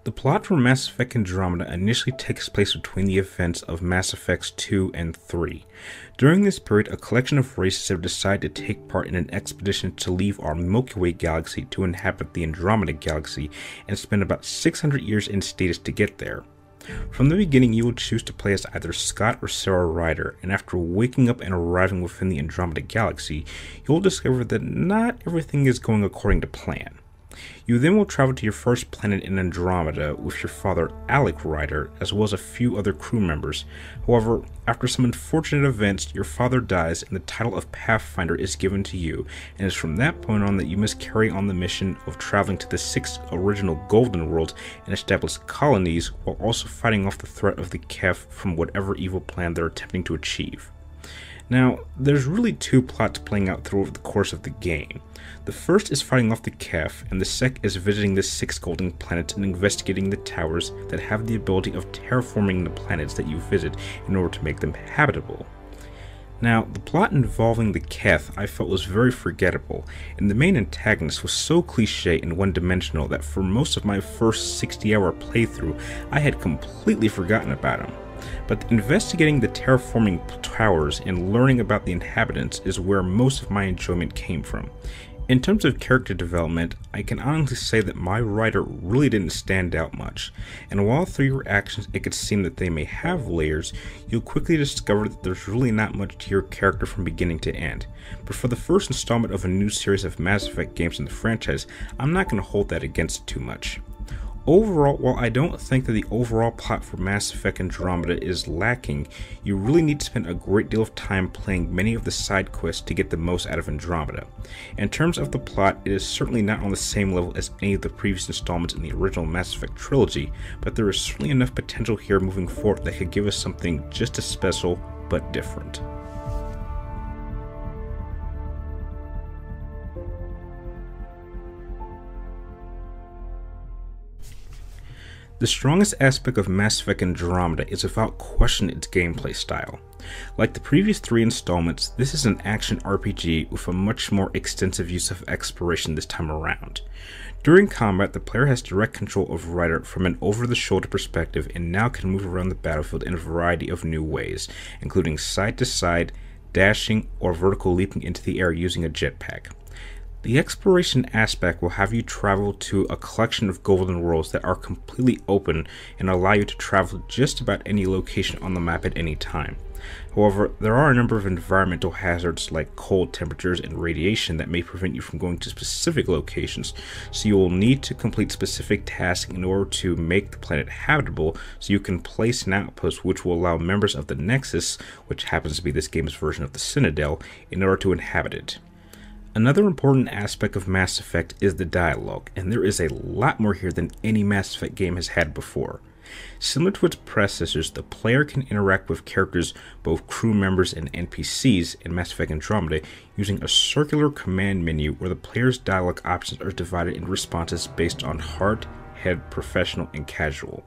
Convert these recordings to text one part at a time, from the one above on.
The plot for Mass Effect Andromeda initially takes place between the events of Mass Effects 2 and 3. During this period, a collection of races have decided to take part in an expedition to leave our Milky Way galaxy to inhabit the Andromeda galaxy and spend about 600 years in status to get there. From the beginning, you will choose to play as either Scott or Sarah Ryder, and after waking up and arriving within the Andromeda galaxy, you will discover that not everything is going according to plan. You then will travel to your first planet in Andromeda with your father, Alec Ryder, as well as a few other crew members. However, after some unfortunate events, your father dies and the title of Pathfinder is given to you, and it's from that point on that you must carry on the mission of traveling to the 6 original Golden Worlds and establish colonies while also fighting off the threat of the Kef from whatever evil plan they're attempting to achieve. Now, there's really 2 plots playing out throughout the course of the game. The first is fighting off the Kef, and the second is visiting the 6 golden planets and investigating the towers that have the ability of terraforming the planets that you visit in order to make them habitable. Now, the plot involving the Kef I felt was very forgettable, and the main antagonist was so cliche and one-dimensional that for most of my first 60-hour playthrough, I had completely forgotten about him. But investigating the terraforming towers and learning about the inhabitants is where most of my enjoyment came from. In terms of character development, I can honestly say that my writer really didn't stand out much, and while through your actions it could seem that they may have layers, you'll quickly discover that there's really not much to your character from beginning to end. But for the first installment of a new series of Mass Effect games in the franchise, I'm not going to hold that against it too much. Overall, while I don't think that the overall plot for Mass Effect Andromeda is lacking, you really need to spend a great deal of time playing many of the side quests to get the most out of Andromeda. In terms of the plot, it is certainly not on the same level as any of the previous installments in the original Mass Effect trilogy, but there is certainly enough potential here moving forward that could give us something just as special, but different. The strongest aspect of Mass Effect Andromeda is without question its gameplay style. Like the previous 3 installments, this is an action RPG with a much more extensive use of exploration this time around. During combat, the player has direct control of Ryder from an over-the-shoulder perspective and now can move around the battlefield in a variety of new ways, including side-to-side, dashing, or vertical leaping into the air using a jetpack. The exploration aspect will have you travel to a collection of golden worlds that are completely open and allow you to travel just about any location on the map at any time. However, there are a number of environmental hazards like cold temperatures and radiation that may prevent you from going to specific locations, so you will need to complete specific tasks in order to make the planet habitable so you can place an outpost which will allow members of the Nexus, which happens to be this game's version of the Citadel, in order to inhabit it. Another important aspect of Mass Effect is the dialogue, and there is a lot more here than any Mass Effect game has had before. Similar to its predecessors, the player can interact with characters, both crew members and NPCs in Mass Effect Andromeda, using a circular command menu where the player's dialogue options are divided into responses based on heart, head, professional, and casual.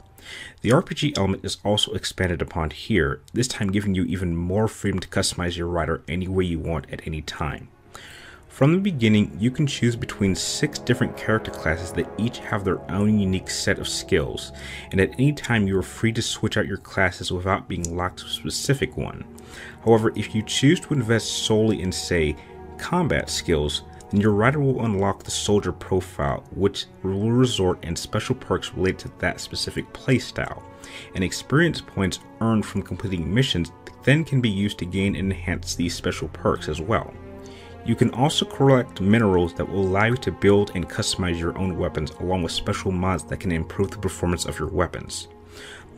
The RPG element is also expanded upon here, this time giving you even more freedom to customize your writer any way you want at any time. From the beginning, you can choose between 6 different character classes that each have their own unique set of skills, and at any time you are free to switch out your classes without being locked to a specific one. However, if you choose to invest solely in, say, combat skills, then your writer will unlock the soldier profile, which will resort in special perks related to that specific playstyle, and experience points earned from completing missions then can be used to gain and enhance these special perks as well. You can also collect minerals that will allow you to build and customize your own weapons, along with special mods that can improve the performance of your weapons.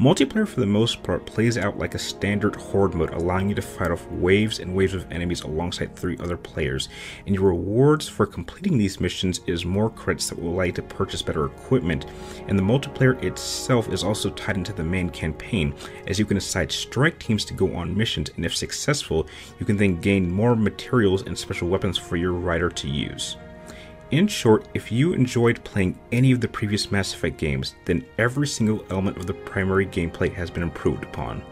Multiplayer for the most part plays out like a standard horde mode, allowing you to fight off waves and waves of enemies alongside 3 other players, and your rewards for completing these missions is more credits that will allow you to purchase better equipment, and the multiplayer itself is also tied into the main campaign, as you can assign strike teams to go on missions, and if successful, you can then gain more materials and special weapons for your writer to use. In short, if you enjoyed playing any of the previous Mass Effect games, then every single element of the primary gameplay has been improved upon.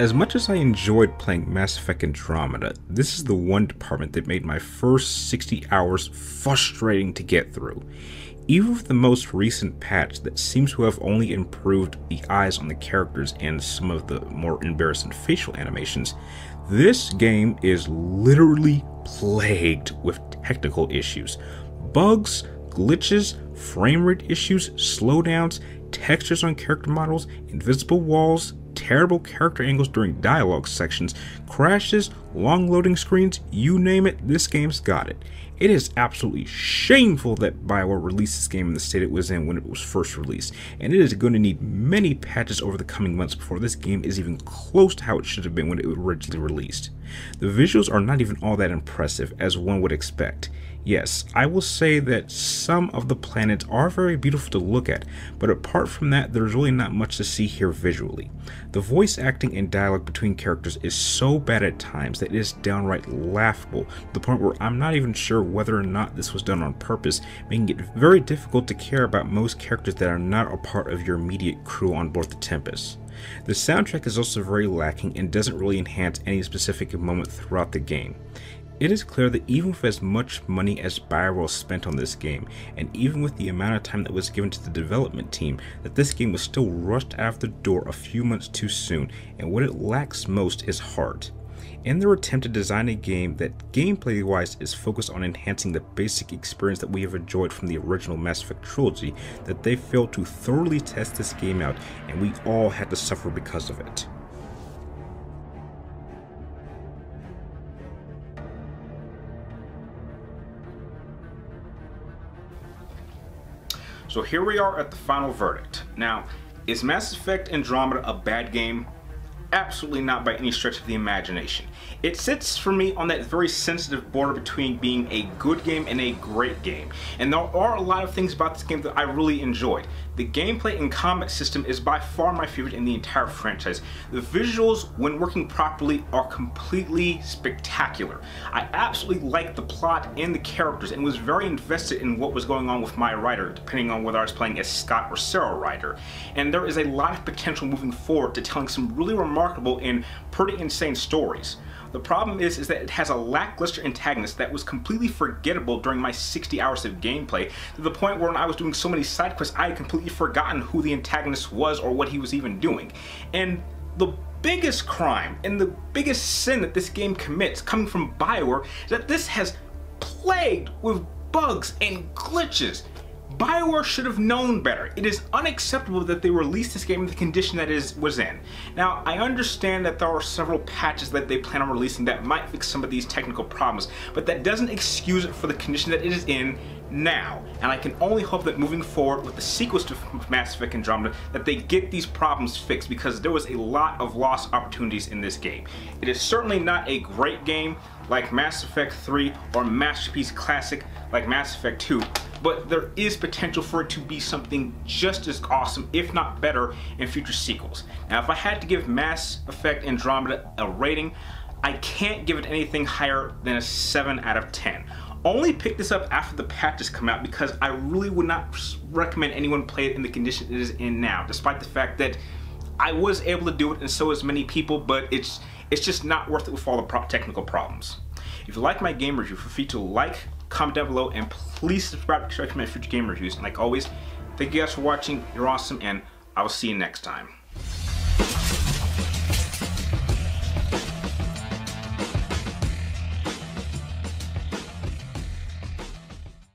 As much as I enjoyed playing Mass Effect Andromeda, this is the one department that made my first 60 hours frustrating to get through. Even with the most recent patch that seems to have only improved the eyes on the characters and some of the more embarrassing facial animations, this game is literally plagued with technical issues. Bugs, glitches, frame rate issues, slowdowns, textures on character models, invisible walls, terrible character angles during dialogue sections, crashes, long loading screens, you name it, this game's got it. It is absolutely shameful that BioWare released this game in the state it was in when it was first released, and it is going to need many patches over the coming months before this game is even close to how it should have been when it was originally released. The visuals are not even all that impressive, as one would expect. Yes, I will say that some of the planets are very beautiful to look at, but apart from that, there's really not much to see here visually. The voice acting and dialogue between characters is so bad at times that it is downright laughable, to the point where I'm not even sure whether or not this was done on purpose, making it very difficult to care about most characters that are not a part of your immediate crew on board the Tempest. The soundtrack is also very lacking and doesn't really enhance any specific moment throughout the game. It is clear that even with as much money as BioWare spent on this game, and even with the amount of time that was given to the development team, that this game was still rushed out of the door a few months too soon, and what it lacks most is heart. In their attempt to design a game that gameplay-wise is focused on enhancing the basic experience that we have enjoyed from the original Mass Effect trilogy, that they failed to thoroughly test this game out, and we all had to suffer because of it. So here we are at the final verdict. Now, is Mass Effect Andromeda a bad game? Absolutely not by any stretch of the imagination. It sits for me on that very sensitive border between being a good game and a great game. And there are a lot of things about this game that I really enjoyed. The gameplay and combat system is by far my favorite in the entire franchise. The visuals, when working properly, are completely spectacular. I absolutely liked the plot and the characters and was very invested in what was going on with my Ryder, depending on whether I was playing as Scott or Sarah Ryder. And there is a lot of potential moving forward to telling some really remarkable and pretty insane stories. The problem is that it has a lackluster antagonist that was completely forgettable during my 60 hours of gameplay, to the point where when I was doing so many side quests, I had completely forgotten who the antagonist was or what he was even doing. And the biggest crime and the biggest sin that this game commits, coming from BioWare, is that this has plagued with bugs and glitches. BioWare should have known better. It is unacceptable that they released this game in the condition that it was in. Now, I understand that there are several patches that they plan on releasing that might fix some of these technical problems, but that doesn't excuse it for the condition that it is in now. And I can only hope that moving forward with the sequels to Mass Effect Andromeda, that they get these problems fixed, because there was a lot of lost opportunities in this game. It is certainly not a great game like Mass Effect 3 or Masterpiece Classic like Mass Effect 2, but there is potential for it to be something just as awesome, if not better, in future sequels. Now, if I had to give Mass Effect Andromeda a rating, I can't give it anything higher than a 7 out of 10. Only pick this up after the patches come out, because I really would not recommend anyone play it in the condition it is in now, despite the fact that I was able to do it and so is many people, but it's just not worth it with all the technical problems. If you like my game review, feel free to like, comment down below, and please subscribe to my future game reviews. And like always, thank you guys for watching. You're awesome, and I will see you next time.